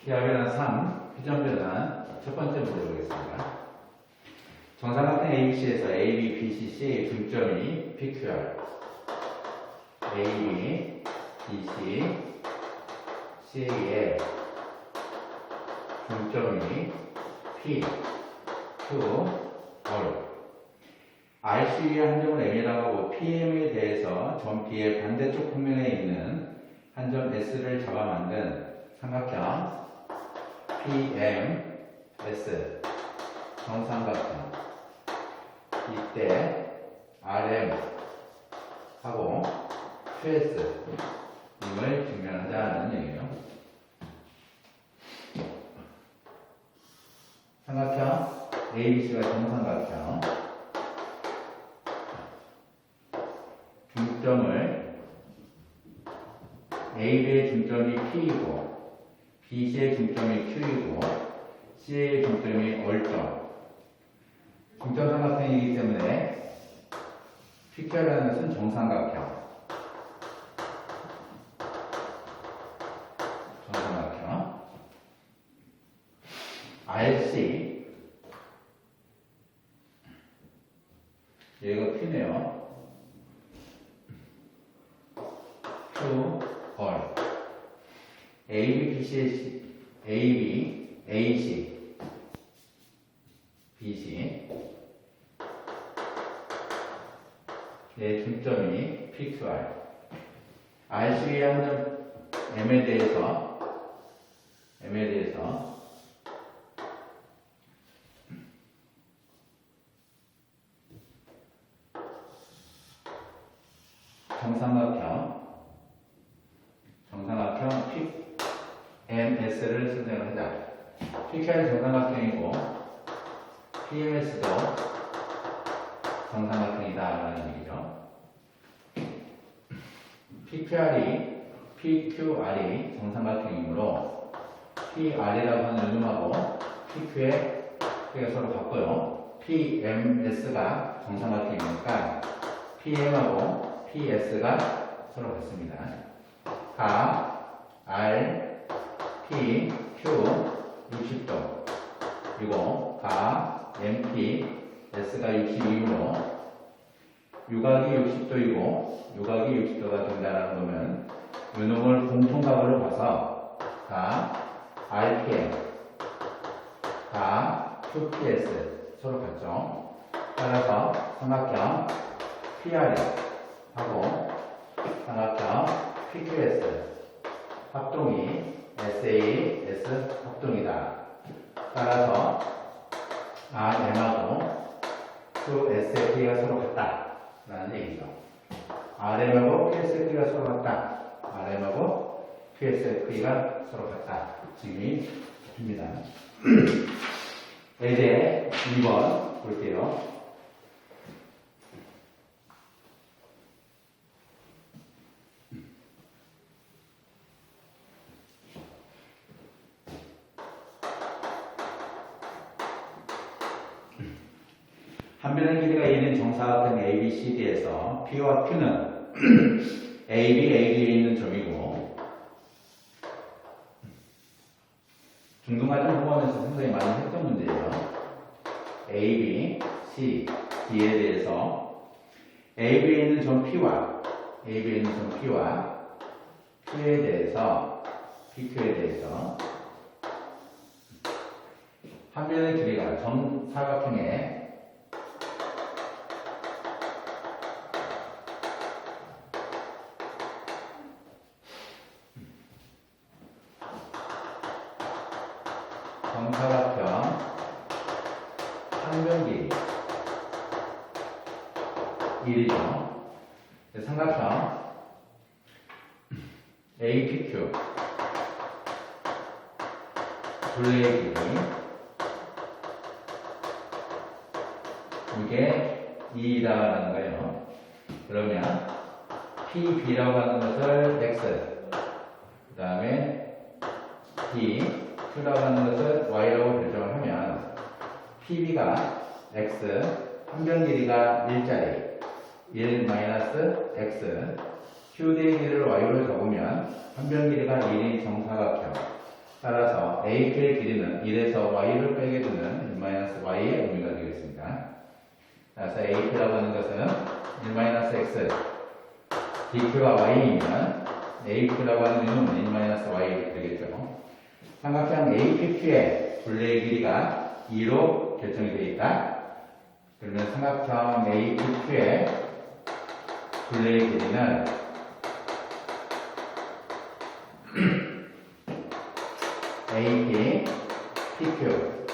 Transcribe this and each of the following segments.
기하변화 3, 회전변화 첫 번째 문제 보겠습니다. 정사각형 ABC에서 AB, BC, C의 중점이 PQR, AB, BC, C의 중점이 P, Q, R. RC의 한 점을 M이라고 하고 PM에 대해서 점 B의 반대쪽 평면에 있는 한 점 S를 잡아 만든 삼각형 PMS 정삼각형. 이때 RM 하고 QS 임을 증명하자는 얘기예요. 삼각형 ABC가 정삼각형. 중점을 AB의 중점이 P이고 BC의 중점이 Q이고 C의 중점이 R점. 중점 삼각형이기 때문에 PQ라는 것은 정삼각형. 정삼각형. RC 얘가 P네요. Q, R. AB, BC, AB, AC, BC. 내 중점이 PQR. RC의 한 점 M에 대해서 정삼각형 PMS를 선택을 하자. PQR이 정삼각형이고 PMS도 정삼각형이다라는 얘기죠. PQR이 정삼각형이므로 PR이라고 하는 이름하고 PQ의 크기가 서로 같고요. PMS가 정삼각형이니까 PM하고 PS가 서로 같습니다. 각 R, P, Q 60도 그리고 각 MP, S가 62이므로 유각이 60도이고 유각이 60도가 된다는 거면 요놈을 공통각으로 봐서 각 RPM, 각 QPS 서로 같죠. 따라서 삼각형 PR이 하고 삼각형 PQS 합동이 SAS 합동이다. 따라서 RM하고 QSF가 서로 같다 라는 얘기죠. RM하고 QSF가 서로 같다. RM하고 QSF가 서로 같다. 증명이 됩니다. 이제 2번 볼게요. 한 변의 길이가 2는 정사각형 ABCD에서 P와 Q는 AB에 있는 점이고 중등과정 포함해서 상당히 많이 했던 문제예요. AB, C, D에 대해서 AB에 있는 점 P와 Q에 대해서 PQ에 대해서 한 변의 길이가 정사각형의 정사각형 한변 길이 1이죠. 삼각형 APQ 둘레의 길이 이게 2라는 거예요. 그러면 PB라고 하는 것을 X 그 다음에 PQ라고 하는 것을 Y라고 결정을 하면 PB가 X, 한변 길이가 1짜리 1 마이너스 x qd의 길이를 y로 적으면 한변 길이가 1인 정사각형. 따라서 AQ의 길이는 1에서 y를 빼게 되는 1 마이너스 y의 의미가 되겠습니다. 따라서 AQ라고 하는 것은 1 마이너스 x DQ가 y이면 AQ라고 하는 이놈은 1 마이너스 y 되겠죠. 삼각형 APQ의 둘레의 길이가 2로 결정이 되어 있다. 그러면 삼각형 APQ의 둘레의 길이는 AP, PQ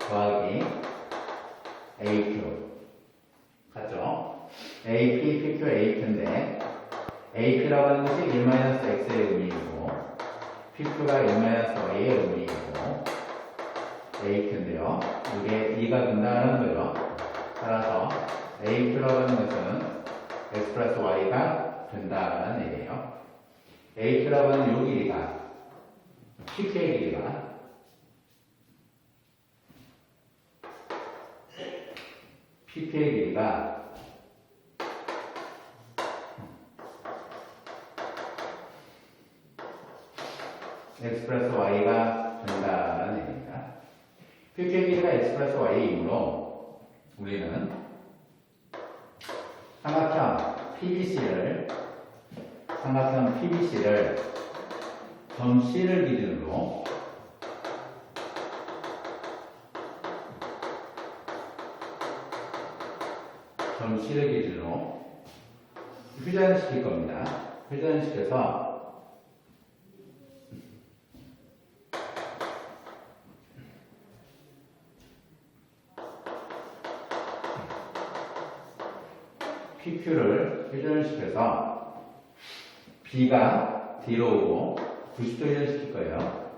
더하기 AQ 같죠? AP, PQ, AQ인데 AP라고 하는 것이 1-x의 의미이고 PQ가 1-y의 의미이고 AQ인데요. 이게 2가 된다는 거죠. 따라서 AQ라고 하는 것은 x 플러스 y가 된다는 얘기예요. AQ라고 하는 요 길이가 PQ의 길이가 x 플러스 y가 된다는 얘기입니다. PQ의 길이가 x 플러스 y이므로 우리는 삼각형 PBC를 점 C를 기준으로 회전시킬 겁니다. 회전시켜서 PQ를 회전시켜서 B가 뒤로 오고 90도 회전시킬 거예요.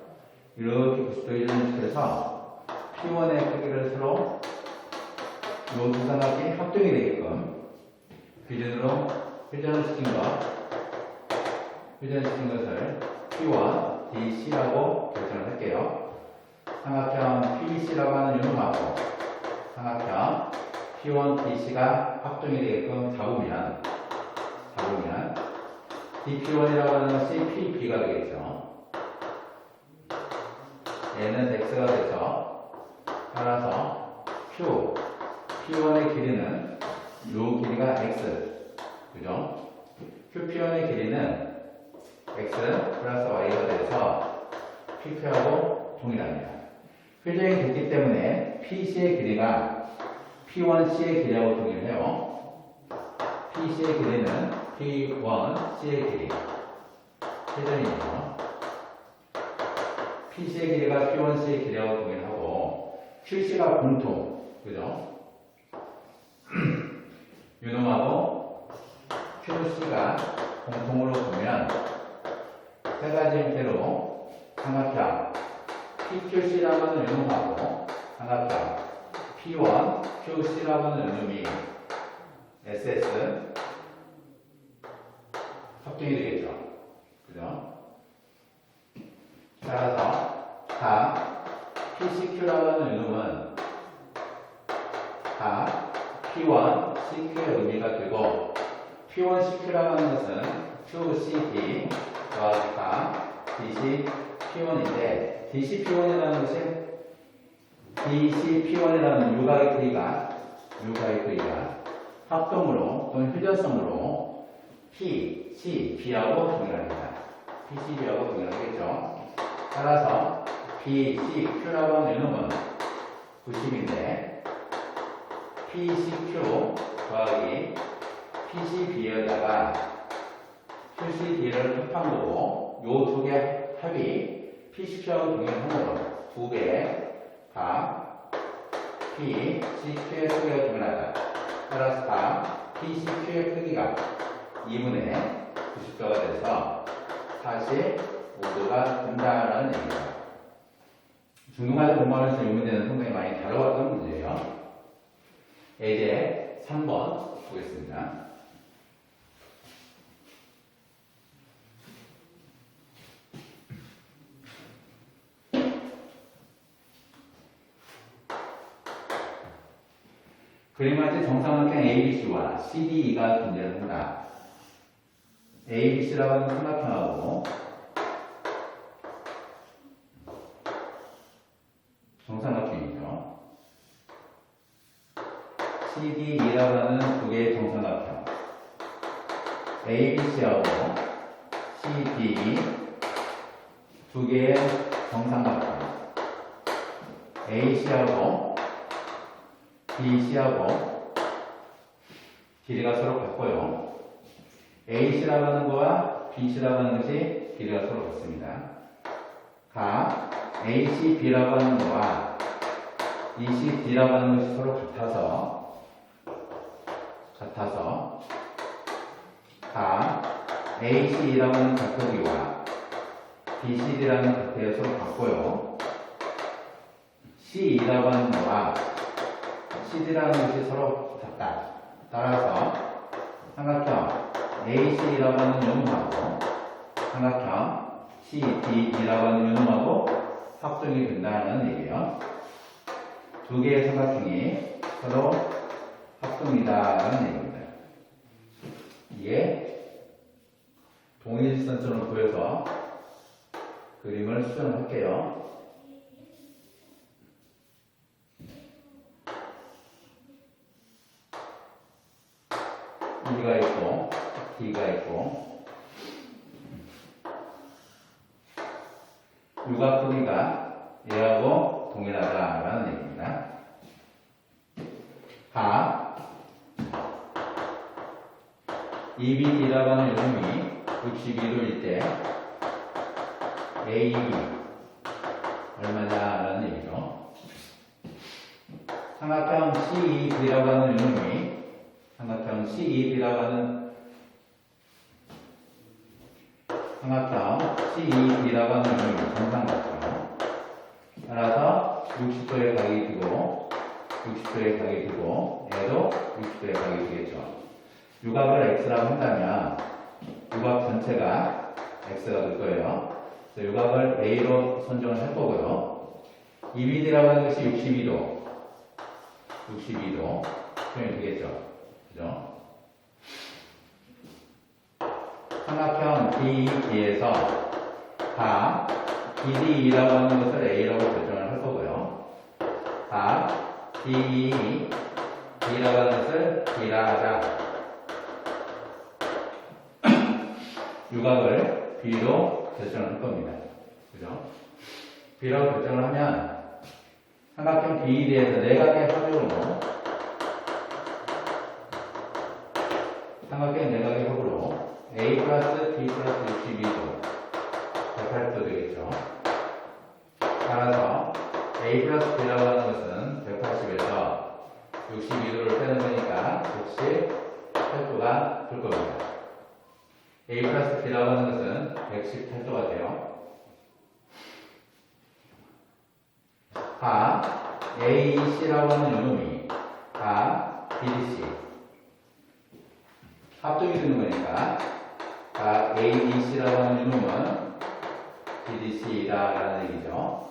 이렇게 90도 회전시켜서 P1의 크기를 서로 이 두 삼각이 합동이 되게끔 기준으로 회전시킨 것을 P1, DC라고 결정을 할게요. 삼각형 PBC라고 하는 이놈하고 삼각형 P1, DC가 합동이 되게끔 잡으면 DP1이라고 하는 것이 PB가 되겠죠. 얘는 x가 되죠. 따라서 P1의 길이는 요 길이가 x, 그죠? QP1의 길이는 x 플러스 y가 돼서 PQ하고 동일합니다. 회전이 됐기 때문에 PC의 길이가 P1C의 길이하고 동일해요. PC의 길이는 P1C의 길이. 회전이죠. PC의 길이가 P1C의 길이하고 동일하고 QC가 공통, 그죠? 유놈하고 QC가 공통으로 보면 세 가지 형태로 삼각형 PQC라고 하는 유놈하고 삼각형 P1, QC라고 하는 이놈이 SS 합동이 되겠죠. 그죠? 따라서 다 PCQ라고 하는 이놈은 다 P1, CQ의 의미가 되고 P1, CQ라고 하는 것은 QCD 더하기가 DC, P1인데 DC, P1이라는 것은 DC, P1이라는 유각의 크기가 합동으로 또는 회전성으로 P, C, B하고 동일합니다. P, C, B하고 동일하겠죠. 따라서 B, C, Q라고 하는 이놈은 90인데 PCQ 더하기 PCB에다가 QCD를 합한 거고 요 두 개 합이 PCQ하고 동일하므로 두 개가 PCQ의 크기가 동일하다. 따라서 다 PCQ의 크기가 2분의 90도가 돼서 45도가 된다라는 얘기입니다. 중등까지 공부하면서 이 문제는 상당히 많이 다뤄왔던 문제예요. 이제 3번 보겠습니다. 그림할 때 정삼각형 ABC와 CDE가 존재를 합니다. ABC라고 하는 삼각형하고 정삼각형이죠. CDE라고 하는 두 개의 정삼각형. ABC하고 CDE 두 개의 정삼각형. AC하고 BC하고 길이가 서로 같고요. AC라고 하는 거와 BC라고 하는 것이 길이가 서로 같습니다. 각 ACB라고 하는 거와 ECD라고 하는 것이 서로 같아서 각 AC라고 하는 각도기와 BCD라는 각도가 서로 같고요. CE라고 하는 거와 CD라는 것이 서로 같다. 따라서 삼각형 AC라고 하는 요놈하고 삼각형 CDE라고 하는 요놈하고 합동이 된다는 얘기예요. 두 개의 삼각형이 서로 합동이다라는 얘기입니다. 이게 동일선처럼 보여서 그림을 수정할게요. E가 있고 D가 있고 육각 크기가 얘하고 동일하다라는 얘기입니다. 각 EBD라고 하는 요놈이 62도일 때 AEB 얼마냐라는 얘기죠. 삼각형 CED라고 하는 요놈이 삼각형 CED라고 하는 요놈이 정삼각형. 따라서 60도의 각이 되고 60도의 각이 되고 얘도 60도의 각이 되겠죠. 육각을 X라고 한다면 육각 전체가 X가 될 거예요. 그래서 육각을 A로 선정을 할 거고요. EBD라고 하는 것이 62도 표현이 되겠죠. 그죠? 삼각형 DE에서 각 BDE라고 하는 것을 A라고 결정을 할 거고요. 각 DE, B라고 하는 것을 B라 하자. 육각을 B로 결정을 할 겁니다. 그죠? B라고 결정을 하면 삼각형 BED에서 내각의 합으로 삼각형 내각의 합으로 A 플러스 B 플러스 62도 180도 되겠죠. 따라서 A 플러스 B라고 하는 것은 180에서 62도를 빼는 거니까 68도가 될 겁니다. A 플러스 B라고 하는 것은 118도가 돼요. 각 AEC라고 하는 요놈이 각 BDC 합동이 되는 거니까 각 AEC라고 하는 요놈은 BDC다라는 얘기죠.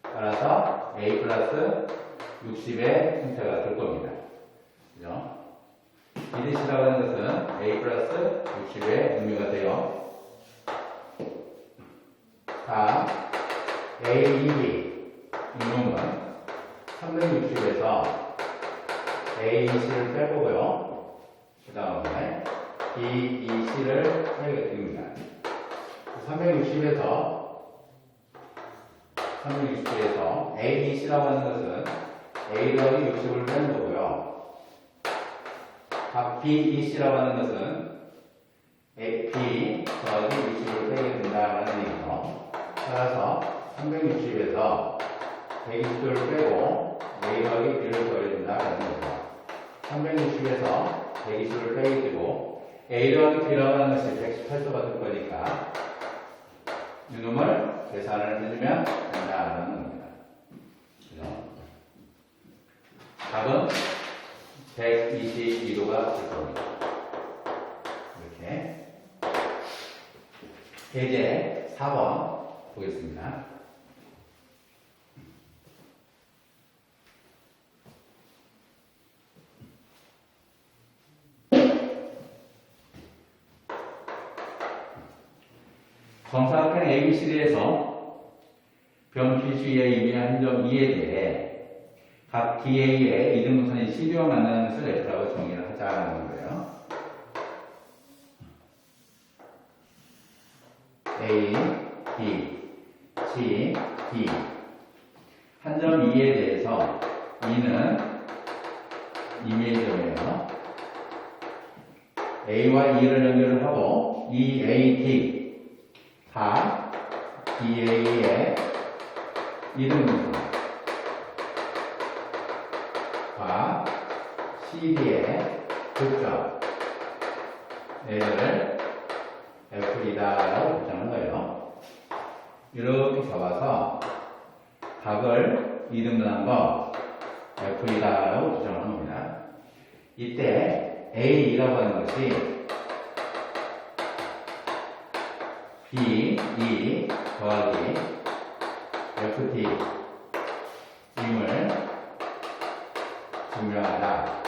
따라서 A 플러스 60의 형태가 될 겁니다. 그죠? BDC라고 하는 것은 A 플러스 60의 의미가 돼요. 각 AEB 이 놈은 360에서 AEC를 뺄 거고요. 그 다음에 BEC를 빼게 됩니다. 360에서 AEC라고 하는 것은 A 더하기 60을 빼는 거고요. 각 BEC라고 하는 것은 B 더하기 60을 빼게 된다는 얘기죠. 따라서 360에서 120도를 빼고 A 더하기 B를 더해야 된다는 거죠. 360에서 120을 빼게 되고 A 더하기 B라고 하는 것이 118도가 될 거니까 이놈을 계산을 해주면 된다는 겁니다. 그죠? 답은 122도가 될 겁니다. 이렇게. 예제 4번 보겠습니다. 정사각형 ABCD에서 변 PC의 의미한 한점 E에 대해 각 DA의 이등분선이 CD와 만나는 것을 F라고 정의를 하자는 거예요. A, B, C, D. 한 점 E에 대해서 E는 이미지점이에요. A와 E를 연결을 하고 E, A, D 다 DA의 이등분선 과 CD의 극점 A를 F이다라고 결정한 거예요. 이렇게 잡아서 각을 이등분한 거 F이다라고 결정하는 겁니다. 이때 A라고 하는 것이 B, E 더하기 FT 임을 증명하다.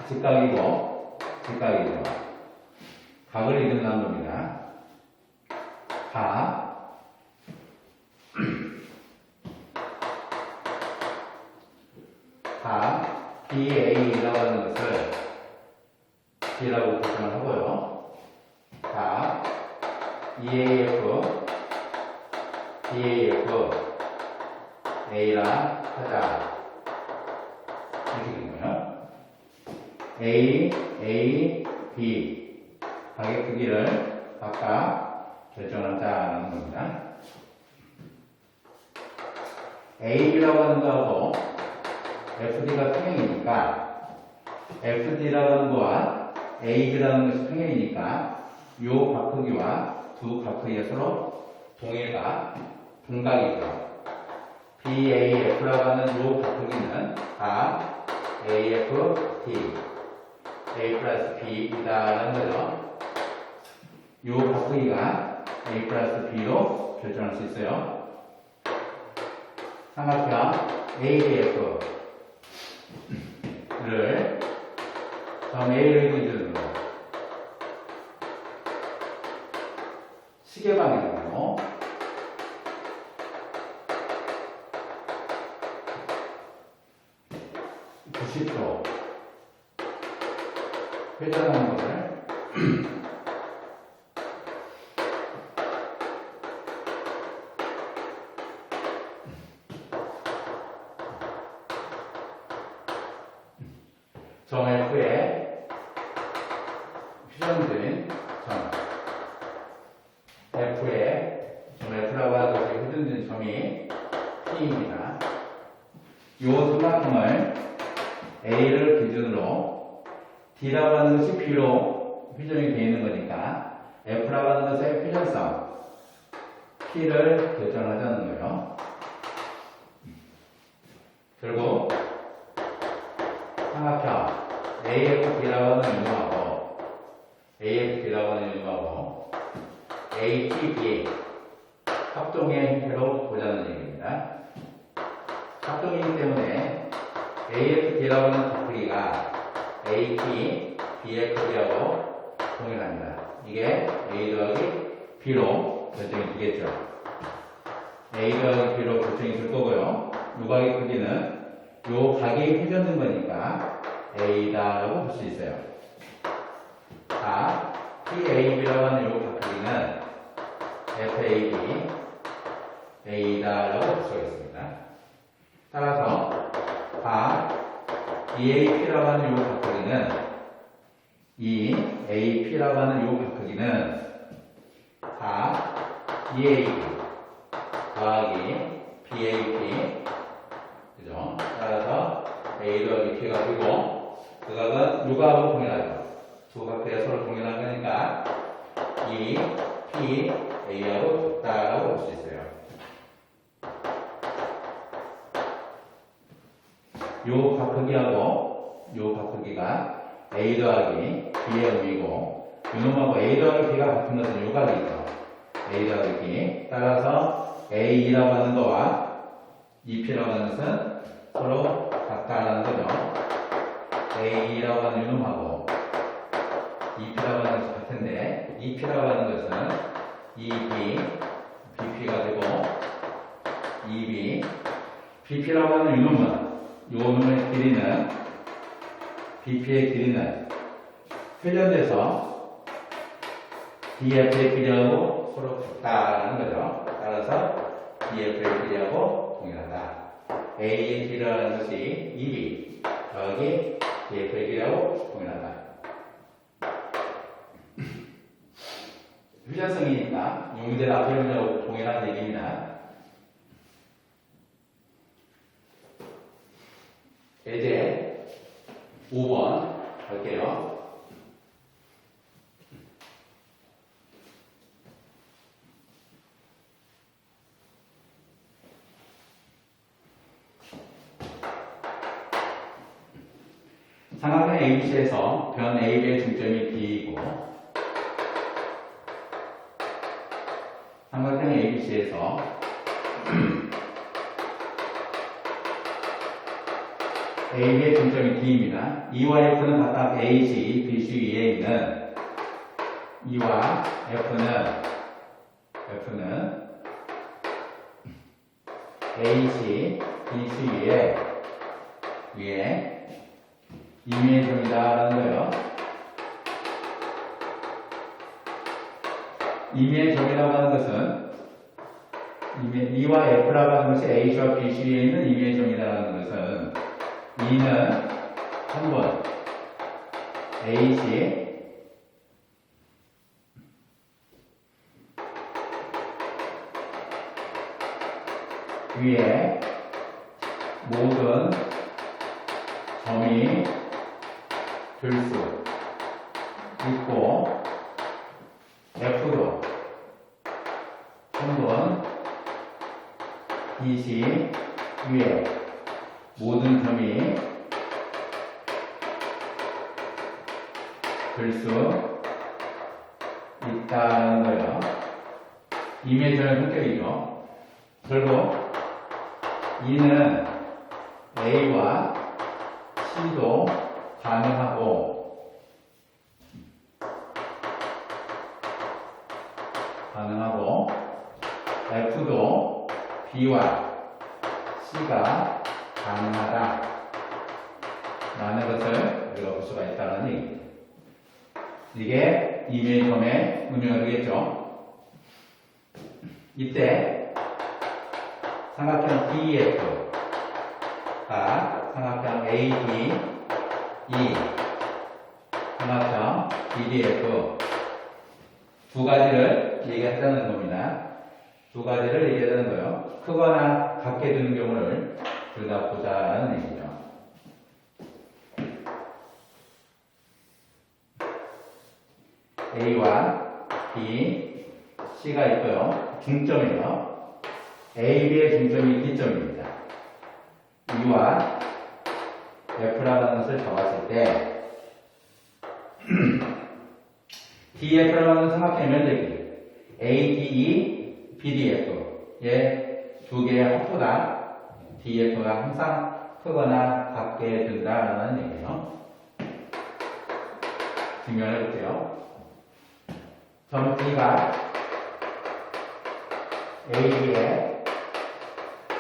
직각이고, 직각이죠. 각을 이등분한 겁니다. 각 BA라고 하는 것을 B라고 결정을 하고요. 각 EAF, BAF, A라 하자. 이렇게 되고요. A, B 각의 크기를 각각 결정하자는 겁니다. A라고 하는 거하고 FD가 평행이니까 FD라고 하는 거와 AB라는 것이 평행이니까 요 각크기와 두 각크기가 서로 동일과 분각이죠. BAF라고 하는 요 각크기는 다 AFT, A 플러스 B이다라는 거죠. 요 각크기가 A 플러스 B로 결정할 수 있어요. 삼각형 ABF를 점 A를 기준으로 시계방향으로 90도 회전하는 것을 점 F에 회전된 점 F에 점 F라고 하는 것이 회전된 점이 P입니다. 이 삼각형을 A를 기준으로 D라고 하는 것이 B로 회전이 되어 있는 거니까 F라고 하는 것의 회전성 P를 결정하자는 거예요. 결국 삼각형 AFB라고 하는 유무하고 AFB라고 하는 유무하고 ATB 합동의 형태로 보자는 얘기입니다. 합동이기 때문에 AFB라고 하는 각크기가 AT, BFB하고 동일합니다. 이게 A 더하기 B로 결정이 되겠죠. A 더하기 B로 결정이 될 거고요. 요 각의 크기는 요 각이 회전된 거니까 A다라고 볼 수 있어요. 각 PAB라고 하는 요 각 크기는 FAB, A다라고 볼 수가 있습니다. 따라서 각 EAP라고 하는 요 각 크기는 EAP라고 하는 요 각 크기는 각 EAP 더하기 BAP 그죠? 따라서 A 더하기 P가 되고 그 각은 요 각하고 동일하죠. 두 각들이 서로 동일한 거니까 E, P, A하고 같다라고 볼 수 있어요. 요 각크기하고 요 각크기가 A 더하기 B의 의미고 요놈하고 A 더하기 B가 같은 것은 요 각이죠. A 더하기 B 따라서 A라고 하는 거와 EP라고 하는 것은 서로 같다라는 거죠. A라고 하는 이놈하고 EP라고 하는 것이 같은데 EP라고 하는 것은 EB, BP가 되고 EB, BP라고 하는 이놈은 요 놈의 길이는 BP의 길이는 회전돼서 DF의 길이하고 서로 같다라는 거죠. 따라서 DF의 길이하고 동일하다. A의 길이라는 것이 EB, 여기 DF의 길이하고 동일하다. 회전성이니까 이 문제는 앞에 문제하고 동일한 얘기입니다. 이제 5번 볼게요. 삼각형 ABC에서 변 AB의 중점이 D이고 삼각형 ABC에서 A의 중점이 D입니다. E와 F는 각각 AC, BC 위에 있는 E와 F는 AC, BC 위에 임의의 점이다라는 거예요. 임의의 점이라고 하는 것은 E와 F라고 하는 것이 A와 BC 위에 있는 임의의 점이라는 것은 E는 한 번 AC 위에 모든 점이 될 수 있고 F도 한 번 BC 위에 모든 점이 될 수 있다는 거예요. 임의점의 성격이죠. 결국 E는 A와 C도 가능하고 F도 B와 C가 가능하다 라는 것을 우리가 볼 수가 있다는 얘기입니다. 이게 임의의 점의 의미가 되겠죠. 이때 삼각형 DEF가 삼각형 ADE, 삼각형 BDF 두 가지를 얘기했다는 겁니다. 두 가지를 얘기하는 거예요. 크거나 같게 되는 경우를 둘 다 보자라는 얘기죠. A와 B, C가 있고요. 중점이요. A, B의 중점이 D점입니다. E와 F라는 것을 적었을 때 DF라고 하는 삼각형의 면적이 ADE, BDF의 두 개의 합보다 DF가 항상 크거나 같게 된다는 얘기예요. 증명해 볼게요. 점 D가 AB의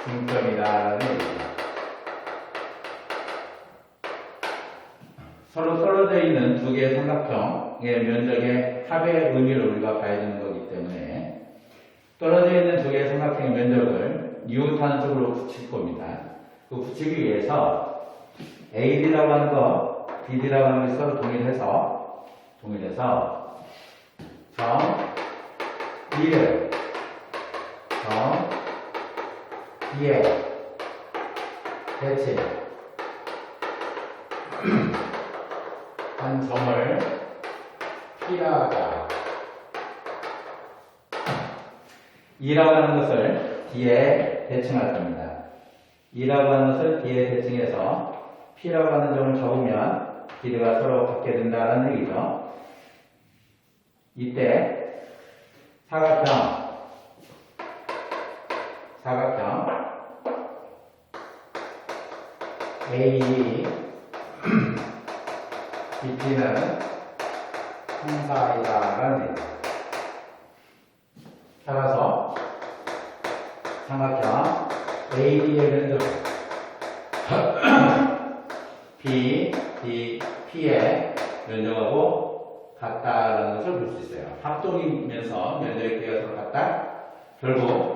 중점이라는 얘기입니다. 서로 떨어져 있는 두 개의 삼각형의 면적의 합의 의미를 우리가 봐야 되는 거기 때문에 떨어져 있는 두 개의 삼각형의 면적을 이웃하는 쪽으로 붙일 겁니다. 그 붙이기 위해서 AD라고 하는 거, BD라고 하는 것이 서로 동일해서 점 D를 점 D에 대칭 한 점을 P라가 E라고 하는 것을 D에 대칭할 겁니다. E라고 하는 것을 D에 대칭해서 P라고 하는 점을 적으면 길이가 서로 같게 된다는 얘기죠. 이때 사각형 AD BP는 상사이다라는 얘기죠. 따라서 삼각형 AB의 면적 B, D, P의 면적하고 같다라는 것을 볼 수 있어요. 합동이면서 면적의 크기가 서로 같다. 결국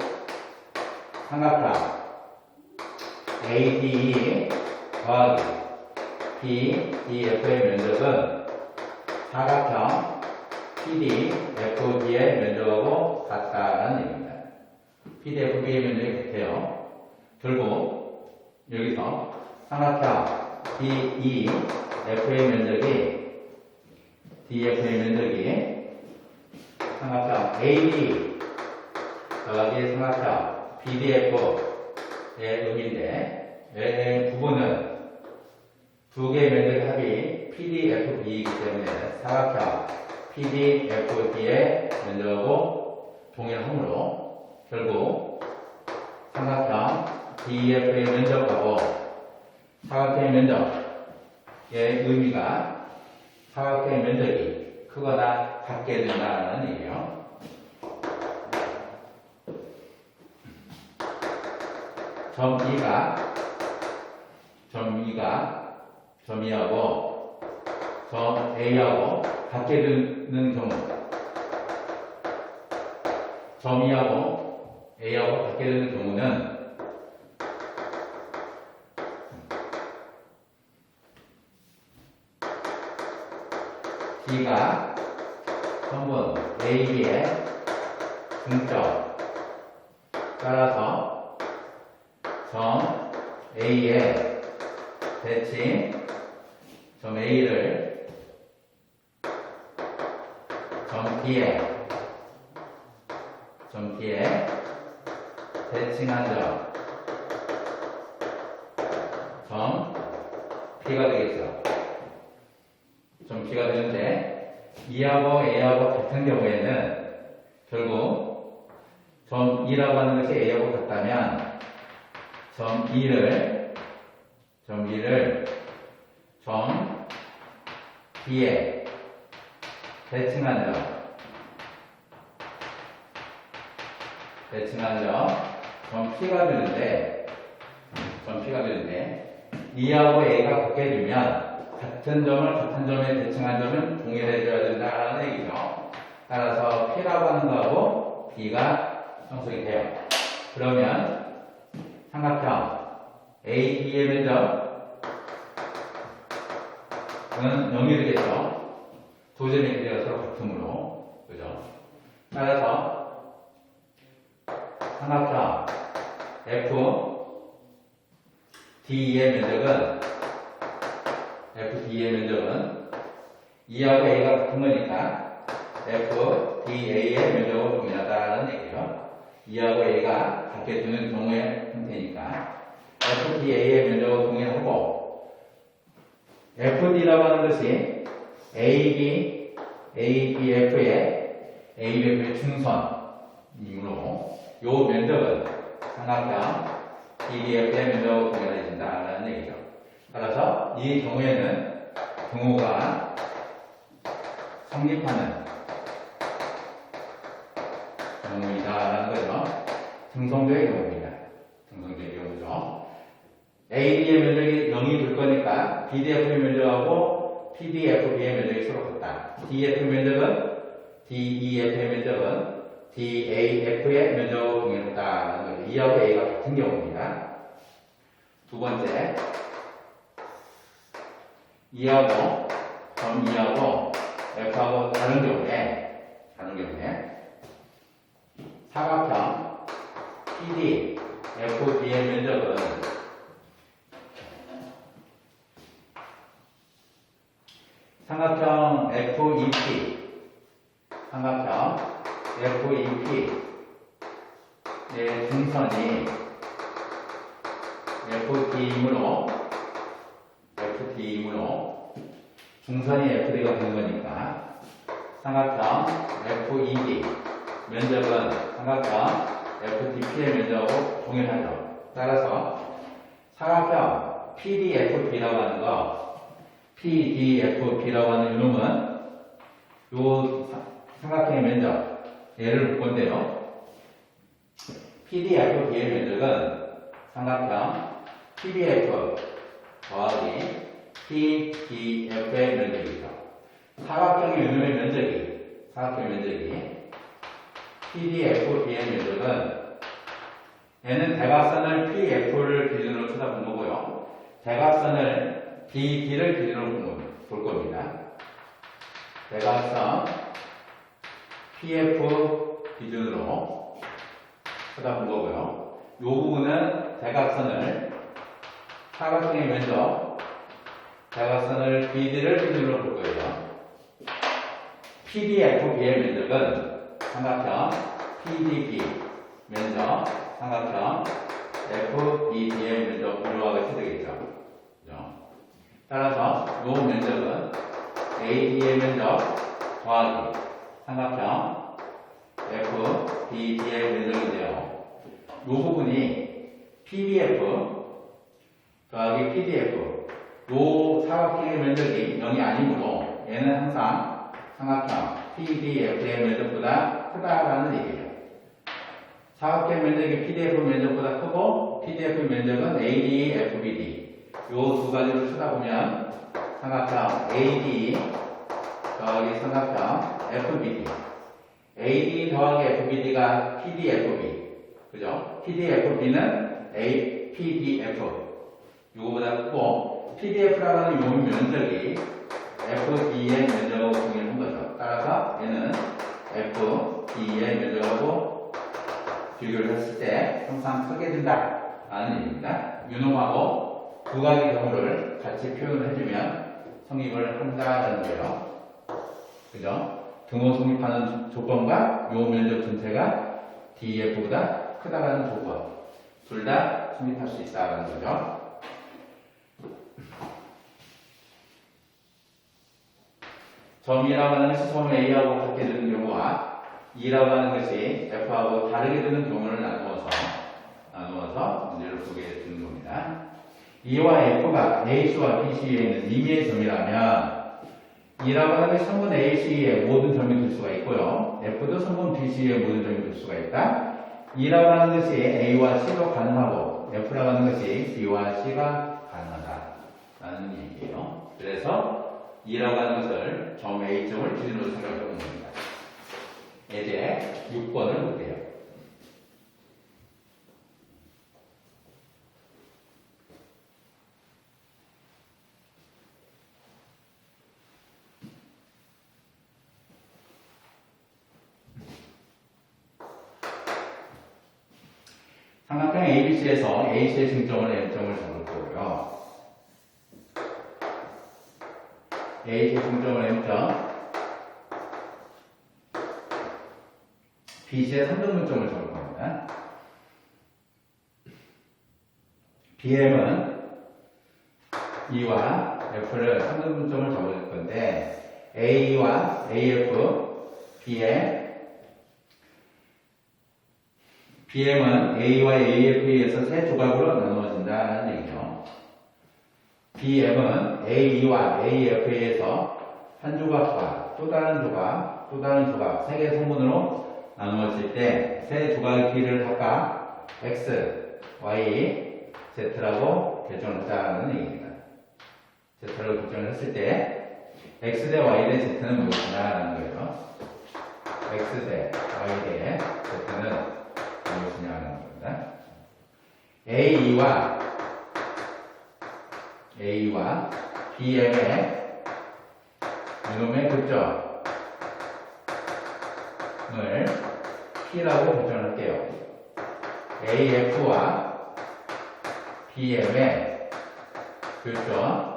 삼각형 ADE 더하기 BDF의 면적은 사각형 PDFB의 면적하고 같다라는 얘기입니다. PDFB의 면적이 같아요. 결국 여기서 삼각형 DEF의 면적이 DF의 면적이 삼각형 AD 더하기 삼각형 BDF의 의미인데 부분은 두 개의 면적의 합이 PDFB이기 때문에 사각형 PDFB의 면적하고 동일하므로 결국 삼각형 DF의 면적하고 사각형의 면적의 의미가 사각형의 면적이 크거나 같게 된다는 얘기예요. 점 2하고 점 A하고 같게 되는 경우, 점 2하고 A하고 같게 되는 경우는 D가 성분 AB의 중점 따라서 점 A의 대칭 점 A를 점 D에 대칭한 점 P가 되겠죠. 점 P가 되는데 E하고 A하고 같은 경우에는 결국 점 E라고 하는 것이 A하고 같다면 점 E를 점 D에 대칭한 점 P가 되는데 E하고 A가 같게 되면 같은 점에 대칭한 점은 동일해져야 된다는 얘기죠. 따라서 P라고 하는 거하고 B가 형성이 돼요. 그러면 삼각형 AB의 면적은 0이 되겠죠. 두 점의 길이가 서로 같으므로. 그죠? 따라서 삼각형 FD의 면적은 E하고 A가 같은 거니까 FDA의 면적으로 동일하다는 얘기예요. E하고 A가 같게 되는 경우의 형태니까 FDA의 면적으로 동일하고 FD라고 하는 것이 ABF의 중선이므로 이 면적은 삼각형 BDF의 면적으로 동일해진다는 얘기죠. 따라서 이 경우에는 등호가 성립하는 경우이다라는 거죠. 등성조의 경우입니다. 등성조의 경우죠. AD의 면적이 0이 될 거니까 BDF의 면적하고 PDFB의 면적이 서로 같다. DF의 면적은 DEF의 면적은 DAF의 면적으로 동일하다는 거죠. E하고 A가 같은 경우입니다. 두 번째, 점 2하고 F하고 다른 경우에 사각형 PDFB의 면적은 삼각형 FEP의 중선이 FD이므로 중선이 FD가 되는 거니까 삼각형 FED 면적은 삼각형 FDP의 면적하고 동일하죠. 따라서 사각형 PDFB라고 하는 거 PDFB라고 하는 이놈은 요 삼각형의 면적 얘를 볼 건데요. PDFB의 면적은 삼각형 PDF 더하기 PDF의 면적이죠. 사각형의 이놈의 면적이 PDFB의 면적은 얘는 대각선을 PF를 기준으로 쳐다본 거고요. 대각선을 BD를 기준으로 볼 겁니다. 대각선 PF 기준으로 쳐다본 거고요. 이 부분은 대각선을 사각형의 면적, 대각선을 BD를 기준으로 볼 거예요. PDFB의 면적은 삼각형 PDB 면적, 삼각형 FBD의 면적으로 하게 되겠죠. 따라서 이 면적은 AD의 면적 더하기 삼각형 FBD의 면적인데요. 이 부분이 PDF 더하기 PDF 이 사각형의 면적이 0이 아니므로 얘는 항상 삼각형 PDF의 면적보다 크다라는 얘기예요. 사각형 면적이 PDF 면적보다 크고 PDF 면적은 AD, FBD 이 두 가지를 쳐다보면 삼각형 AD 더하기 삼각형 FBD AD 더하기 FBD가 PDFB 그죠? PDFB는 PDF 이거보다 크고 PDF라고 하는 요 면적이 FB의 면적하고 동일한 거죠. 따라서 얘는 FB의 면적하고 비교를 했을 때 항상 크게 된다라는 얘기입니다. 유놈하고 두 가지 경우를 같이 표현을 해주면 성립을 한다는 거예요. 그죠? 등호 성립하는 조건과 요 면적 전체가 DF보다 크다라는 조건 둘 다 성립할 수 있다는 거죠. 점이라고 하는 것이 처음 A하고 같게 되는 경우와 2라고 하는 것이 F하고 다르게 되는 경우를 나누어서 문제를 보게 되는 겁니다. 2와 F가 AC와 BC에 있는 임의의 점이라면 2라고 하는 것이 성분 AC의 모든 점이 될 수가 있고요. F도 성분 BC의 모든 점이 될 수가 있다. 2라고 하는 것이 A와 C도 가능하고 F라고 하는 것이 B와 C가 가능하다라는 얘기예요. 그래서 2라고 하는 것을 점 A점을 기준으로 생각해 보는 겁니다. 이제 6번을 볼게요. 삼각형 ABC에서 AC의 중점을 M점을 잡을 거고요. AC의 중점을 M점, BC의 3등분점을 잡을 겁니다. BM은 E와 F를 3등분점을 잡을 건데 A와 AF, BM은 A와 AF에 의해서 세 조각으로 나누어진다는 얘기죠. BM은 A와 AF에 의해서 한 조각과 또 다른 조각, 세 개의 성분으로 나누어질 때 세 조각의 길이를 각각 X, Y, Z라고 결정하자는 얘기입니다. Z라고 결정을 했을 때 X 대 Y 대 Z는 무엇이냐라는 거예요. X 대 Y 대 Z는 무엇이냐는 겁니다. A와 BM의 이놈의 극점을 P라고 결정할게요. AF와 BM의 교점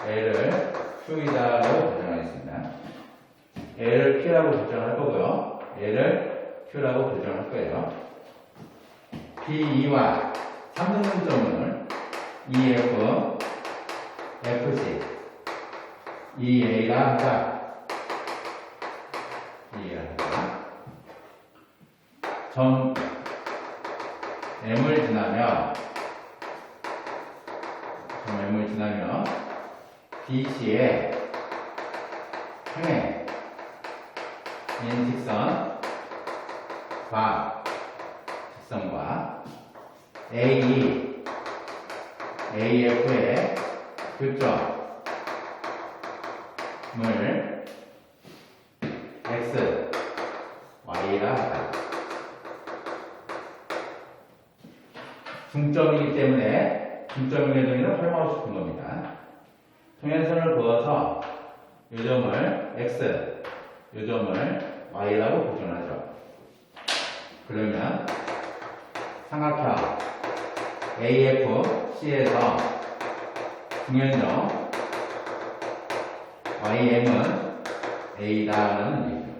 L을 Q이다라고 결정하겠습니다. L을 P라고 결정할 거고요. L을 Q라고 결정할 거예요. B2와 3등분점을 EF, FC, EA가 하자. 점 M을 지나면 BC의 평행 인 직선과 AE, AF의 교점을 X, Y라 하다. 중점이기 때문에 중점의 정의를 활용하고 싶은 겁니다. 평행선을 그어서 요점을 X, 요점을 Y라고 보존하죠. 그러면 삼각형 AFC에서 중연점 YM은 A다라는 얘기죠.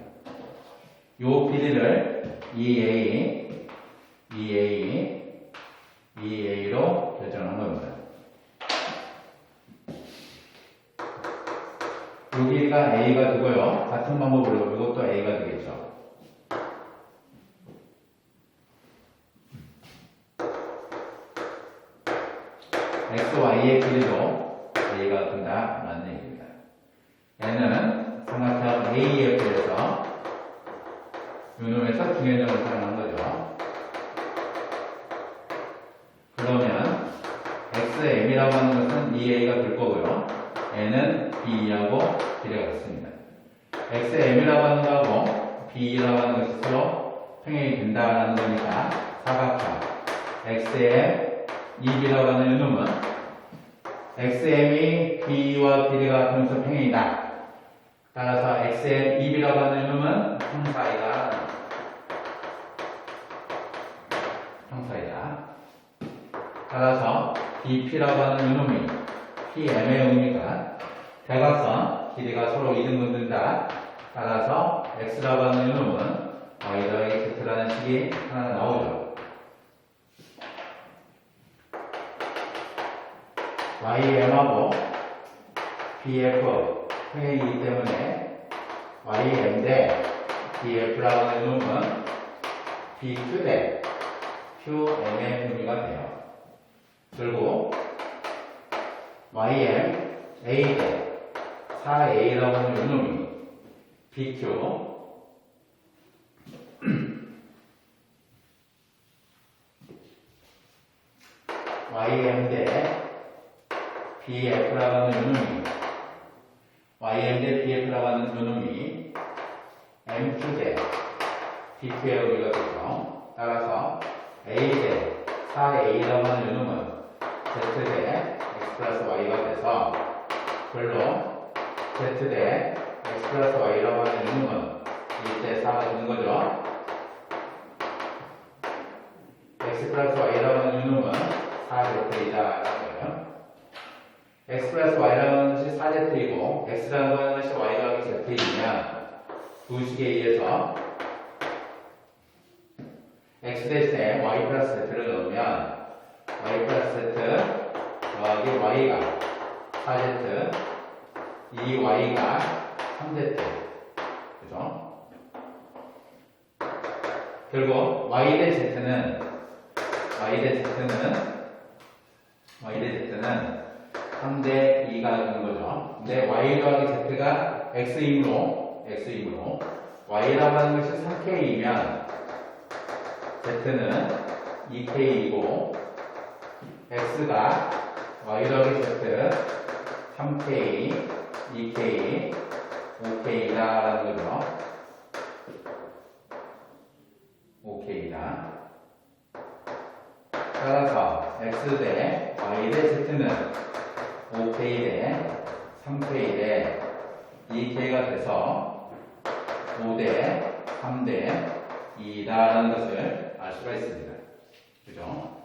요 길이를 EA로 결정한 겁니다. 여기가 A가 되고요. 같은 방법으로 이것도 A가 되겠죠. X, Y의 길이도 A가 된다라는 얘기입니다. 얘는 삼각형 AF에서 요놈에서 중연점을 사용한 거죠. 그러면 XM이라고 하는 것은 EA가 될 거고요. N은 B하고 길이가 같습니다. XM이라고 하는 거하고 B라고 하는 것이 서로 평행이 된다라는 거니까 사각형 XM, EB라고 하는 요놈은 XM이 B와 길이가 같으면서 평행이다. 따라서 XM, EB라고 하는 요놈은 평사이다. 따라서 BP라고 하는 요놈이 PM의 의미가 대각선 길이가 서로 이등분 된다. 따라서 X라고 하는 요놈은 Y 더하기 Z라는 식이 하나 나오죠. YM하고 BF 평행이기 때문에 YM 대 BF라고 하는 요놈은 BQ 대 QM의 의미가 돼요. 그리고 YM A 대 4A라고 하는 요놈이 BQ YM 대 BF라고 하는 요놈이 YM 대 BF라고 하는 요놈이 MQ 대 BQ의 의미가 되죠. 따라서 A 대 4A라고 하는 요놈은 Z 대 X 플러스 Y가 돼서 별로 Z 대 X 플러스 Y라고 하는 요놈은 2 대 4가 되는 거죠. X 플러스 Y라고 하는 요놈은 4Z이다 라는 거예요. X 플러스 Y라고 하는 것이 4Z이고 X라고 하는 것이 Y 더하기 Z이면 두 식에 의해서 X 대신에 Y 플러스 Z를 넣으면 Y 플러스 Z 더하기 Y가 4Z 2Y가 3Z 그죠? 그리고 Y 대 Z는 3대 2가 되는 거죠. 근데 Y 더하기 Z가 X이므로 Y라고 하는 것이 3K이면 Z는 2K이고 X가 Y 더하기 Z 3K, 2K, 5K다 라는 거죠. 5K다. 따라서 X 대 Y 대 Z는 5K 대 3K 대 2K가 돼서 5대 3대 2다라는 것을 알 수가 있습니다. 그죠?